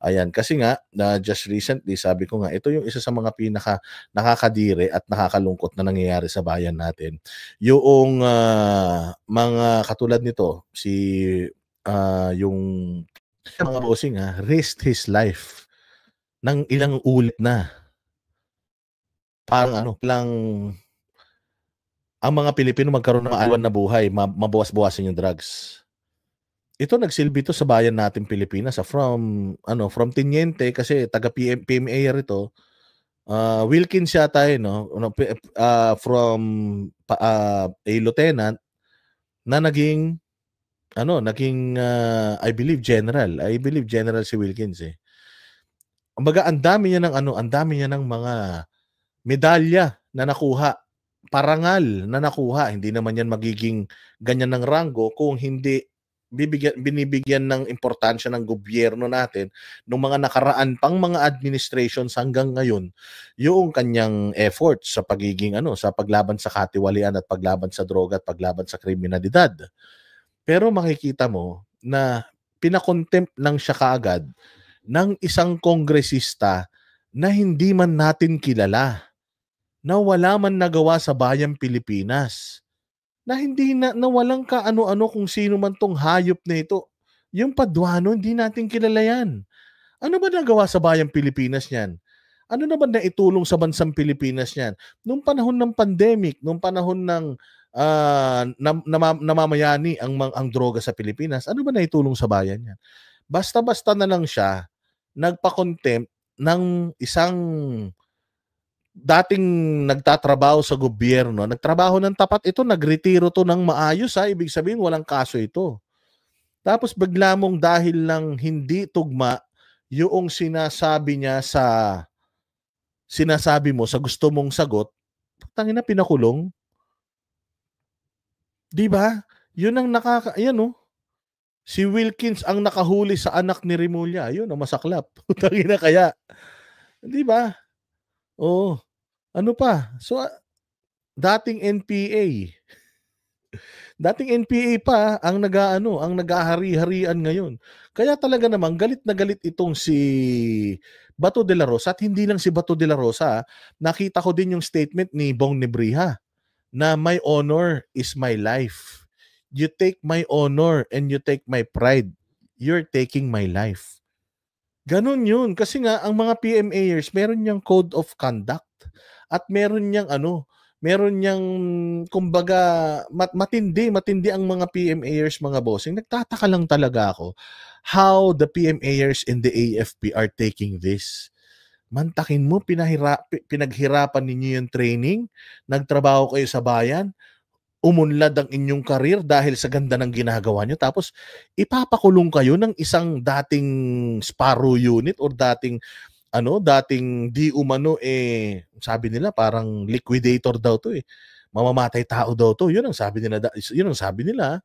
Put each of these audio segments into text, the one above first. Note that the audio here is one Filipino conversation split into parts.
Ayan, kasi nga na just recently sabi ko nga ito yung isa sa mga pinaka nakakadiri at nakakalungkot na nangyayari sa bayan natin. Yoong, mga katulad nito yung mga bossing, risked his life ng ilang ulit na. Parang ano, lang ang mga Pilipino magkaroon ng maaliwan na buhay, mabawas-bawasan yung drugs. Ito nagsilbi 'to sa bayan nating Pilipinas, from teniente kasi taga PMA ito. Wilkins yata yun 'no, a lieutenant na I believe general si Wilkins, eh. Kumbaga ang dami niya ng mga medalya na nakuha, parangal na nakuha. Hindi naman yan magiging ganyan ng ranggo kung hindi binibigyan ng importansya ng gobyerno natin nung mga nakaraan pang mga administrations hanggang ngayon yung kanyang effort sa sa paglaban sa katiwalian at paglaban sa droga at paglaban sa kriminalidad. Pero makikita mo na pinakontempt lang siya kaagad ng isang kongresista na hindi man natin kilala, na wala man nagawa sa bayang Pilipinas, na walang kaano-ano kung sino man 'tong hayop na ito. Yung Paduano, hindi natin kilala yan. Ano ba nagawa sa bayang Pilipinas niyan? Ano naman naitulong sa bansang Pilipinas niyan? Nung panahon ng pandemic, nung panahon ng namamayani ang droga sa Pilipinas, ano ba naitulong sa bayan niyan? Basta-basta na lang siya nagpa-contempt ng isang dating nagtatrabaho sa gobyerno, nagtrabaho ng tapat ito, nagretiro to ng maayos, ibig sabihin walang kaso ito. Tapos bigla mong dahil lang hindi tugma yung sinasabi mo sa gusto mong sagot, tangina pinakulong. 'Di ba? Yun ang ayan oh. Si Wilkins ang nakahuli sa anak ni Remulla. Ayun, ang masaklap. Tangina kaya. 'Di ba? Oo. Ano pa? So, dating NPA. Dating NPA pa ang ang nag-ahari-harian ngayon. Kaya talaga naman galit na galit itong si Bato de la Rosa at hindi lang si Bato de la Rosa. Nakita ko din yung statement ni Bong Nebriha na my honor is my life. You take my honor and you take my pride. You're taking my life. Ganun yun. Kasi nga, ang mga PMAers, meron niyang code of conduct. At meron niyang kumbaga, matindi ang mga PMAers, mga bossing. Nagtataka lang talaga ako how the PMAers in the AFP are taking this. Mantakin mo, pinaghirapan ninyo yung training, nagtrabaho kayo sa bayan, umunlad ang inyong karir dahil sa ganda ng ginagawa nyo, tapos ipapakulong kayo ng isang dating Sparrow unit or dating di umano sabi nila parang liquidator daw to mamamatay tao daw to. Yun ang sabi nila.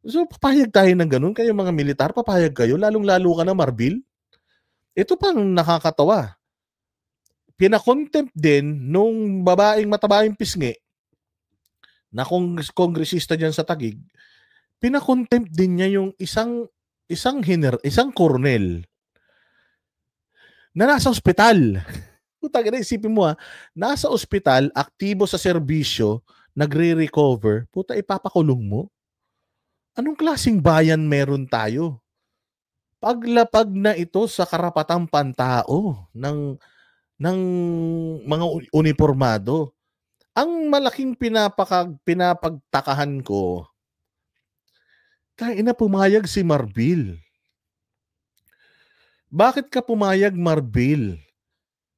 So papayag tayo ng ganun, kayo mga militar, papayag kayo, lalong-lalo ka na Marbil. Ito pang nakakatawa. Pinakontempt din nung babaeng matabaing pisngi na kongresista diyan sa Taguig, pinakontempt din niya yung isang colonel na nasa ospital. Putang ina, isipin mo nasa ospital, aktibo sa serbisyo, nagre-recover, puta ipapakulong mo? Anong klaseng bayan meron tayo? Paglapag na ito sa karapatang pantao ng mga unipormado. Ang malaking pinapagtakahan ko, pumayag si Marbil. Bakit ka pumayag, Marbil,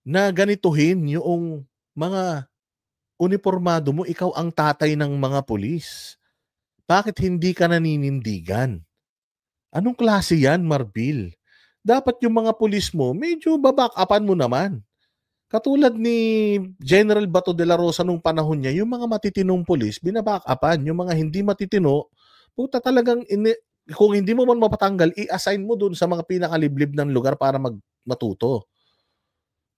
na ganituhin yung mga unipormado mo? Ikaw ang tatay ng mga pulis. Bakit hindi ka naninindigan? Anong klase yan, Marbil? Dapat yung mga pulis mo, medyo babak-upan mo naman. Katulad ni General Bato de la Rosa nung panahon niya, yung mga matitinong pulis, binaback-upan. Yung mga hindi matitino, puta talagang, kung hindi mo man mapatanggal, i-assign mo dun sa mga pinakaliblib ng lugar para matuto.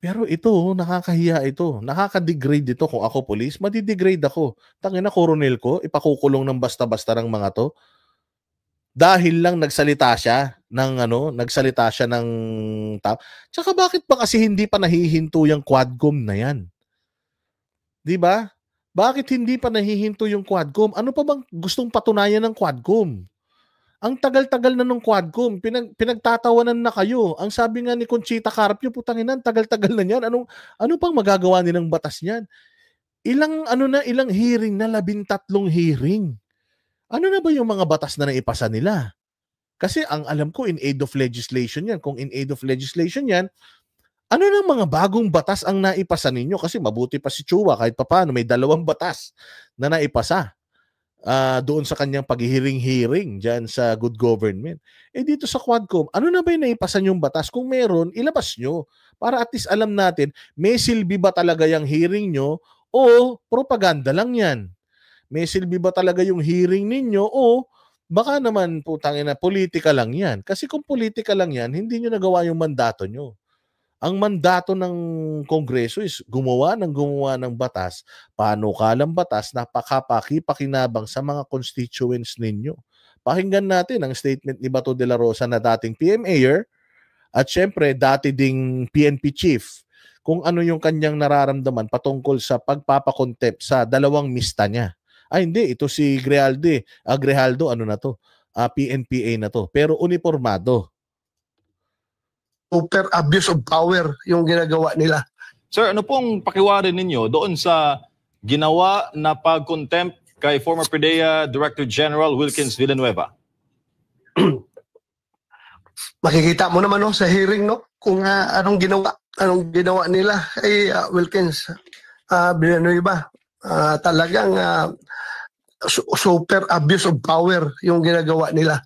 Pero ito, nakakahiya ito. Nakaka-degrade ito. Kung ako pulis, madidegrade ako. Tangina, koronel ko, ipakukulong ng basta-basta ng mga to. dahil lang nagsalita siya ng Tsaka bakit ba kasi hindi pa nahihinto yung Quadcom na yan? 'Di ba? Bakit hindi pa nahihinto yung Quadcom? Ano pa bang gustong patunayan ng Quadcom? Ang tagal-tagal na nung Quadcom, pinagtatawanan na kayo. Ang sabi nga ni Conchita Carpio, putang ina, tagal-tagal na niyan. Ano pang magagawa nilang batas niyan? Ilang hearing na, 13 hearing. Ano na ba yung mga batas na naipasa nila? Kasi ang alam ko, in aid of legislation yan. Kung in aid of legislation yan, ano na mga bagong batas ang naipasa ninyo? Kasi mabuti pa si Chua, kahit papaano, may 2 batas na naipasa doon sa kanyang paghihiring-hiring dyan sa good government. Dito sa Quadcom, ano na ba yung naipasa nyong batas? Kung meron, ilabas nyo. Para at least alam natin, may silbi ba talaga yung hearing nyo o propaganda lang yan? May silbi ba talaga yung hearing ninyo o baka naman putangina politika lang yan. Kasi kung politika lang yan, hindi nyo nagawa yung mandato nyo. Ang mandato ng Kongreso is gumawa ng batas, panukalang batas na pakapaki-pakinabang sa mga constituents ninyo. Pakinggan natin ang statement ni Bato de la Rosa na dating PMAyer at syempre dati ding PNP chief kung ano yung kanyang nararamdaman patungkol sa pagpapakontempt sa 2 mista niya. Hindi, ito si Grijaldo, ano na to? PNPA na to, pero uniformado. Super abuse of power yung ginagawa nila. Sir, ano pong pakiwarin ninyo doon sa ginawa na pag-contempt kay former PDEA Director General Wilkins Villanueva? Makikita mo naman sa hearing kung anong ginawa nila kay Wilkins Villanueva. Talagang super abuse of power yung ginagawa nila.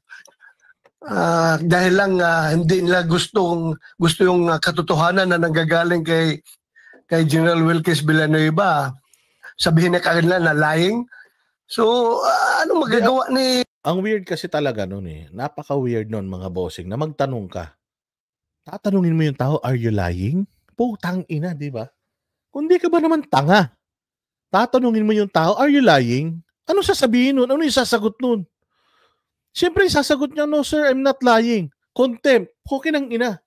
Dahil lang hindi nila gusto yung katotohanan na nanggagaling kay General Wilkins Villanueva. Sabihin na kanila na lying. So, ano magagawa ni... Ang weird kasi talaga nun Napaka-weird nun mga bossing na magtanong ka. Tatanungin mo yung tao, are you lying? Putang ina, di ba? Kung di ka ba naman tanga, tatanungin mo yung tao, are you lying? Ano sasabihin nun? Ano yung sasagot nun? Siyempre, sasagot niya, no sir, I'm not lying. Contempt. Kukinang ina.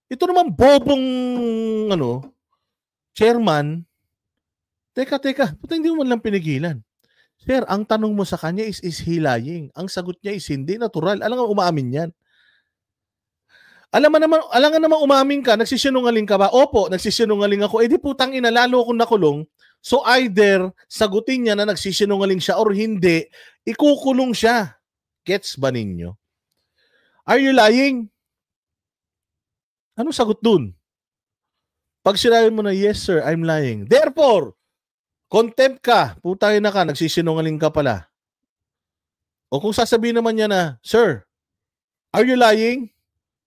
Ito naman bobong, chairman. Teka. Puta, hindi mo man lang pinigilan. Sir, ang tanong mo sa kanya is he lying? Ang sagot niya is hindi, natural. Alam nga, umaamin yan. Alam nga naman umamin ka, nagsisinungaling ka ba? Opo, nagsisinungaling ako. Di putang ina, lalo akong nakulong. So either sagutin niya na nagsisinungaling siya or hindi, ikukulong siya. Gets ba ninyo? Are you lying? Anong sagot dun? Pag sinabi mo na, yes sir, I'm lying. Therefore, contempt ka. Putay na ka, nagsisinungaling ka pala. O kung sasabihin naman niya na, sir, are you lying?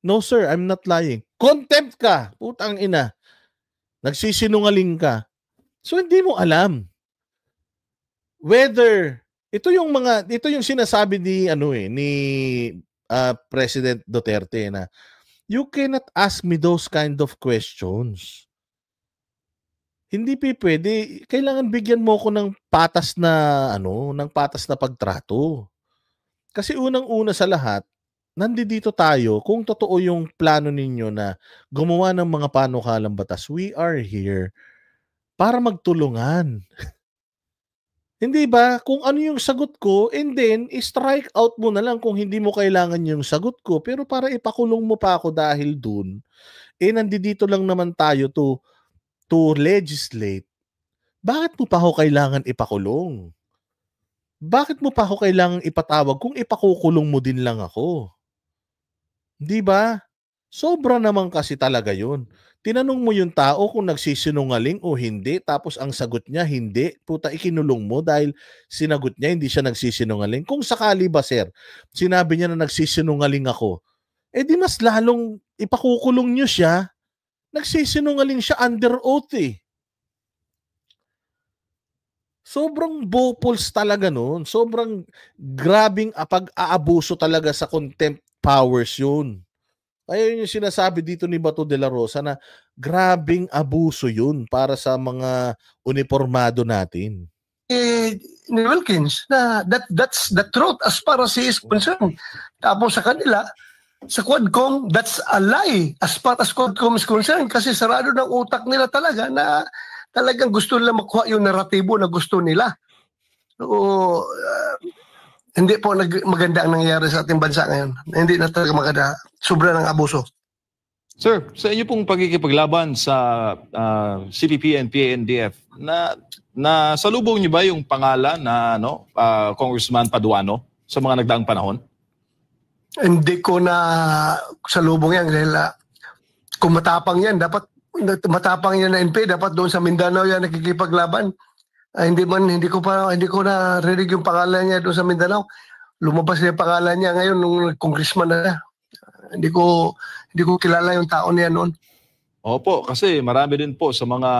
No sir, I'm not lying. Contempt ka. Putang ina. Nagsisinungaling ka. So hindi mo alam whether ito yung sinasabi ni President Duterte na you cannot ask me those kind of questions. Hindi pwede. Kailangan bigyan mo ko ng patas na pagtrato. Kasi unang-una sa lahat, nandito tayo kung totoo yung plano ninyo na gumawa ng mga panukalang batas. We are here para magtulungan. Hindi ba? Kung ano yung sagot ko, and then, strike out mo na lang kung hindi mo kailangan yung sagot ko. Pero para ipakulong mo pa ako dahil dun, nandito lang naman tayo to legislate. Bakit mo pa ako kailangan ipakulong? Bakit mo pa ako kailangan ipatawag kung ipakukulong mo din lang ako? Di ba? Sobra naman kasi talaga yun. Tinanong mo yung tao kung nagsisinungaling o hindi, tapos ang sagot niya, hindi. Puta, ikinulong mo dahil sinagot niya, hindi siya nagsisinungaling. Kung sakali ba, sir, sinabi niya na nagsisinungaling ako, di mas lalong ipakukulong niyo siya. Nagsisinungaling siya under oath Sobrang bopuls talaga nun. Sobrang grabing pag-aabuso talaga sa contempt powers yun. Ayun yung sinasabi dito ni Bato de la Rosa na grabing abuso yun para sa mga uniformado natin. ni Wilkins na that's the truth as far as he is concerned. Tapos sa kanila, sa Quadcom, that's a lie as far as Quadcom is concerned kasi sarado ng utak nila talaga na talagang gusto nila makuha yung naratibo na gusto nila. So, hindi po maganda ang nangyayari sa ating bansa ngayon. Hindi na talaga maganda. Sobra ng abuso. Sir, sa inyo pong pagkikipaglaban sa CPP and PANDF, na salubong niyo ba yung pangalan na Congressman Paduano sa mga nagdaang panahon? Hindi ko na salubong yan dahil kung matapang yan, dapat matapang yan na NP, dapat doon sa Mindanao yan nakikipaglaban. Hindi ko na rinig yung pangalan niya doon sa Mindanao. Lumabas yung pangalan niya ngayon nung congressman na. Hindi ko kilala yung tao niya noon. Opo, kasi marami din po sa mga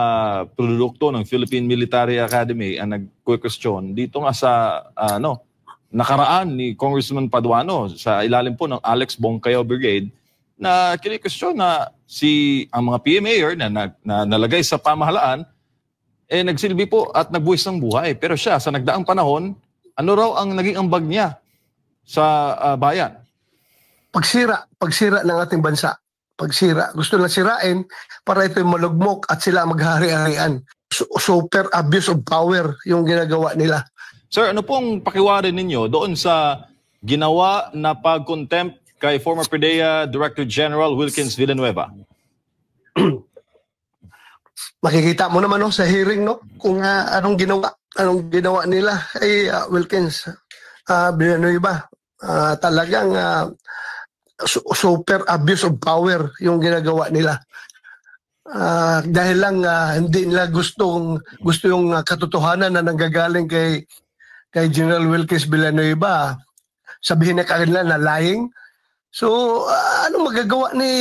produkto ng Philippine Military Academy ang nag-question dito nga sa nakaraan ni Congressman Paduano sa ilalim po ng Alex Bongcayo Brigade na kini-question na ang mga PMAer na nalagay sa pamahalaan nagsilbi po at nagbuwis ng buhay. Pero siya, sa nagdaang panahon, ano raw ang naging ambag niya sa bayan? Pagsira ng ating bansa. Pagsira. Gusto lang sirain para ito malugmok at sila maghari-harian. Super abuse of power yung ginagawa nila. Sir, ano pong pakiwari ninyo doon sa ginawa na pag-contempt kay former PDEA Director General Wilkins Villanueva? Makikita mo naman sa hearing kung anong ginawa nila ay Wilkins Villanueva. Talagang super abuse of power yung ginagawa nila. Dahil lang hindi nila gusto yung katotohanan na nanggagaling kay General Wilkins Villanueva. Sabihin na kanila na lying. So ano magagawa ni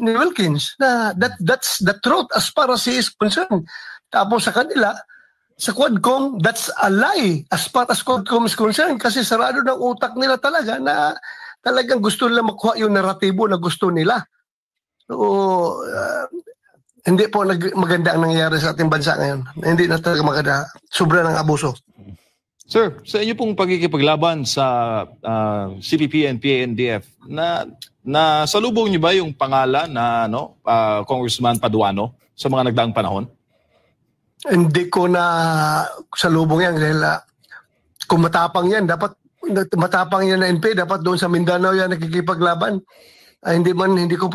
Wilkins na that's the truth as far as he is concerned. Tapos sa kanila, sa Quadcom, that's a lie as far as Quadcom is concerned kasi sarado ng utak nila talaga na talagang gusto nila makuha yung naratibo na gusto nila. So, hindi po maganda ang nangyayari sa ating bansa ngayon. Hindi na talaga maganda. Sobra ng abuso. Sir, sa inyo pong pagkikipaglaban sa CPP and PANDF, na salubong niyo ba yung pangalan na Congressman Paduano sa mga nagdaang panahon? Hindi ko na salubong yan dahil kung matapang yan, dapat matapang yan na NP, dapat doon sa Mindanao yan nakikipaglaban. Hindi ko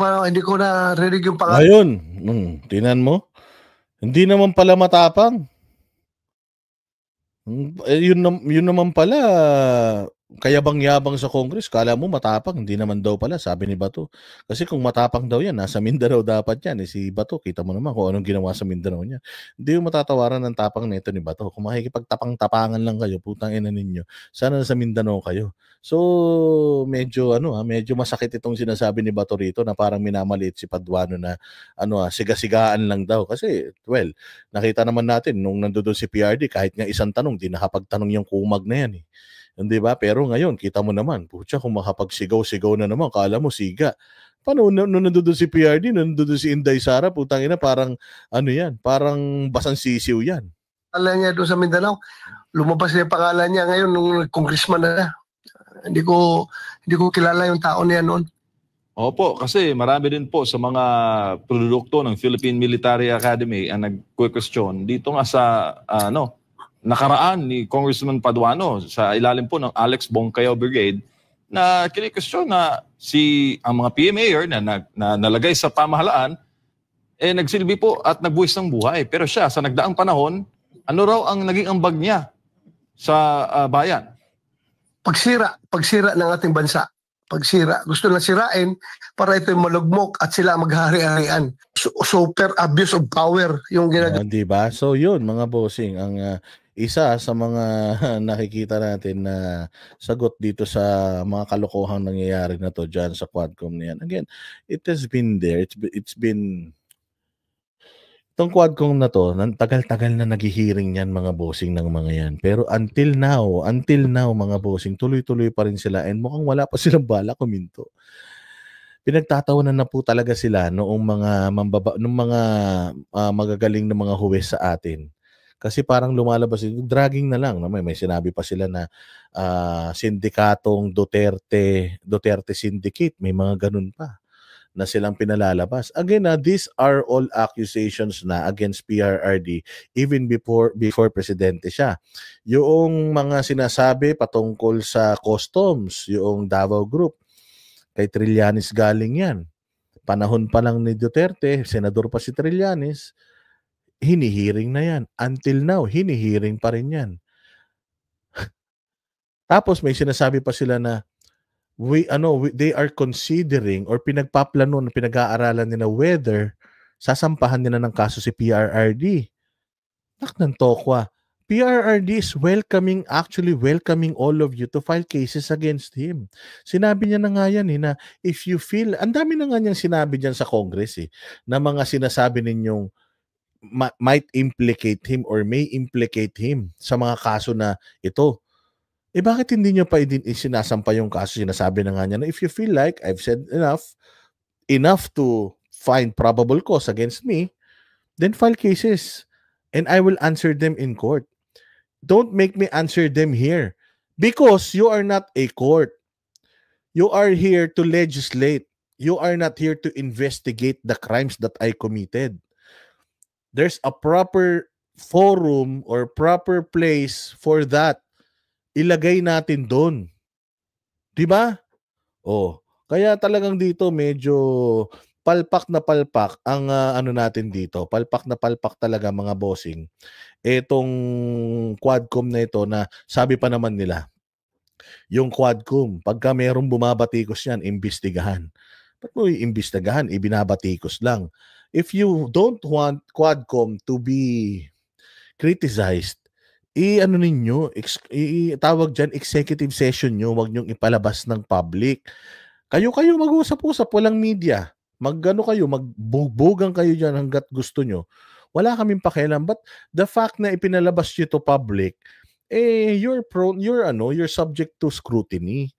na rinig yung pangalan. Ayun, tinan mo. Hindi naman pala matapang. Yun naman pala, kayabang-yabang sa Congress. Kala mo matapang, hindi naman daw pala, sabi ni Bato. Kasi kung matapang daw yan, nasa Mindanao dapat yan. Si Bato, kita mo naman kung anong ginawa sa Mindanao niya. Hindi yung matatawaran ng tapang nito ni Bato. Kung makikipagtapang-tapangan lang kayo, putang ina ninyo, sana nasa Mindanao kayo. So, medyo masakit itong sinasabi ni Bato rito na parang minamaliit si Paduano na siga-sigaan lang daw. Kasi, well, nakita naman natin nung nandoon si PRD, kahit nga isang tanong, di nakapagtanong yung kumag na yan eh. Hindi ba? Pero ngayon, kita mo naman, putya, kung makapagsigaw-sigaw na naman, kala mo siga. Paano nung nandoon si PRD, nandoon si Inday Sara, putang ina, parang parang basang sisiw yan. Alam niya doon sa Mindanao, lumabas yung pangalan niya ngayon nung congressman na. Hindi ko kilala yung tao niya noon. Opo, kasi marami din po sa mga produkto ng Philippine Military Academy ang nag-question dito nga sa nakaraan ni Congressman Paduano sa ilalim po ng Alex Bongcayo Brigade na kini-question na ang mga PMAer na nalagay sa pamahalaan nagsilbi po at nagbuwis ng buhay. Pero siya, sa nagdaang panahon, ano raw ang naging ambag niya sa bayan? Pagsira ng ating bansa. Pagsira. Gusto lang sirain para ito malugmok at sila maghari-harian. Super abuse of power yung ginagawa. Diba? So yun, mga bossing, ang isa sa mga nakikita natin na sagot dito sa mga kalokohang nangyayari na to dyan sa Quadcom na yan. Again, it has been there. It's been... Itong Quadcom na to, tagal-tagal na naghihiring yan mga bossing ng mga yan. Pero until now mga bossing, tuloy-tuloy pa rin sila and mukhang wala pa silang bala kuminto. Pinagtatawanan na po talaga sila noong mga magagaling na mga huwes sa atin. Kasi parang lumalabas, dragging na lang. May sinabi pa sila na sindikatong Duterte Syndicate. May mga ganun pa na silang pinalalabas. Again, these are all accusations na against PRRD even before presidente siya. Yung mga sinasabi patungkol sa customs, yung Davao Group, kay Trillanes galing yan. Panahon pa lang ni Duterte, senador pa si Trillanes, hinihiring na yan. Until now, hinihiring pa rin yan. Tapos may sinasabi pa sila na they are considering or pinag-aaralan nila whether sasampahan nila ng kaso si PRRD. Ng tokwa. PRRD is actually welcoming all of you to file cases against him. Sinabi niya na nga yan na if you feel, ang dami na nga niyang sinabi dyan sa Congress na mga sinasabi ninyong might implicate him or may implicate him sa mga kaso na ito. Bakit hindi niyo pa sinasampa yung kaso? Sinasabi na nga niya na if you feel like I've said enough to find probable cause against me, then file cases and I will answer them in court. Don't make me answer them here because you are not a court. You are here to legislate. You are not here to investigate the crimes that I committed. There's a proper forum or proper place for that. Ilagay natin doon. 'Di ba? Kaya talagang dito medyo palpak na palpak ang natin dito. Palpak na palpak talaga mga bossing. Etong Quadcom na ito na sabi pa naman nila, yung Quadcom, pagka merong bumabatikos yan, imbestigahan. Ba't mo iimbestigahan? Ibinabatikos lang. If you don't want Quadcom to be criticized, tawag dyan, executive session nyo, wag nyong ipalabas ng public. Kayo mag-usap-usap, walang media. Magbugbugan kayo dyan hanggat gusto nyo. Wala kaming pakialam. But the fact na ipinalabas nyo to public, you're subject to scrutiny.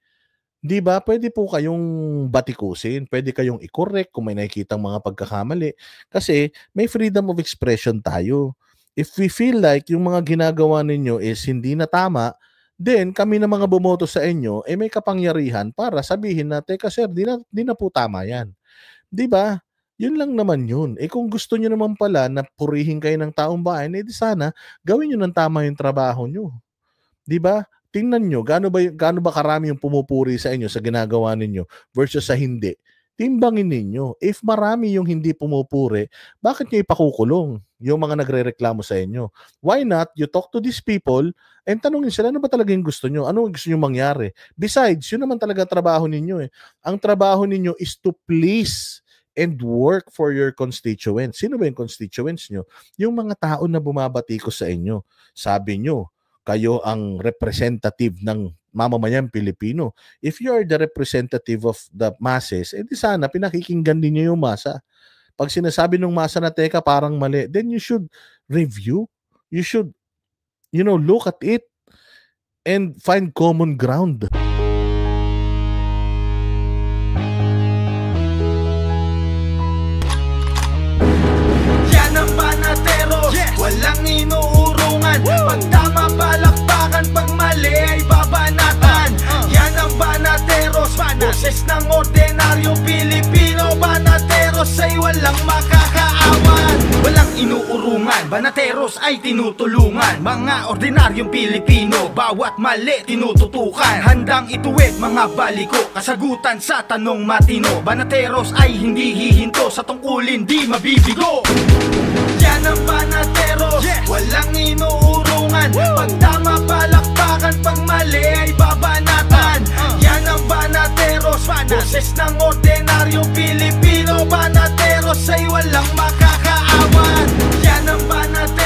Di ba? Pwede po kayong batikusin, pwede kayong i-correct kung may nakikitang mga pagkakamali. Kasi may freedom of expression tayo. If we feel like yung mga ginagawa ninyo is hindi na tama, then kami na mga bumoto sa inyo, may kapangyarihan para sabihin na, teka sir, di na po tama yan. Di ba? Yun lang naman yun. Kung gusto nyo naman pala na purihin kayo ng taong bayan, di sana gawin nyo ng tama yung trabaho nyo. Di ba? Tingnan nyo, gaano ba karami yung pumupuri sa inyo sa ginagawa ninyo versus sa hindi. Timbangin ninyo. If marami yung hindi pumupuri, bakit nyo ipakukulong yung mga nagre-reklamo sa inyo? Why not you talk to these people and tanungin sila, ano ba talaga yung gusto nyo? Ano gusto nyo mangyari? Besides, yun naman talaga trabaho ninyo. Ang trabaho ninyo is to please and work for your constituents. Sino ba yung constituents nyo? Yung mga tao na bumabatikos sa inyo. Sabi nyo, kayo ang representative ng mamamayang Pilipino. If you are the representative of the masses, di sana pinakikinggan din nyo yung masa. Pag sinasabi ng masa na teka parang mali, then you should review. You should, look at it and find common ground. Yan ang Banateros, walang inuurungan. Pag tama palakpakan, pag mali ay babanatan. Yan ang Banateros, boses ng ordinaryong Pilipino. Banateros ay walang makakaawan. Walang inuurungan, Banateros ay tinutulungan. Mga ordinaryong Pilipino, bawat mali tinututukan. Handang ituwid mga baliko, kasagutan sa tanong matino. Banateros ay hindi hihinto, sa tungkulin di mabibigo. Yan ang Banateros, walang inuurungan. Pag tama palakpakan, pag mali ay babanatan. Yan ang Banateros, boses ng ordinaryong Pilipino. Banateros ay walang makakaawan. Yan ang Banateros.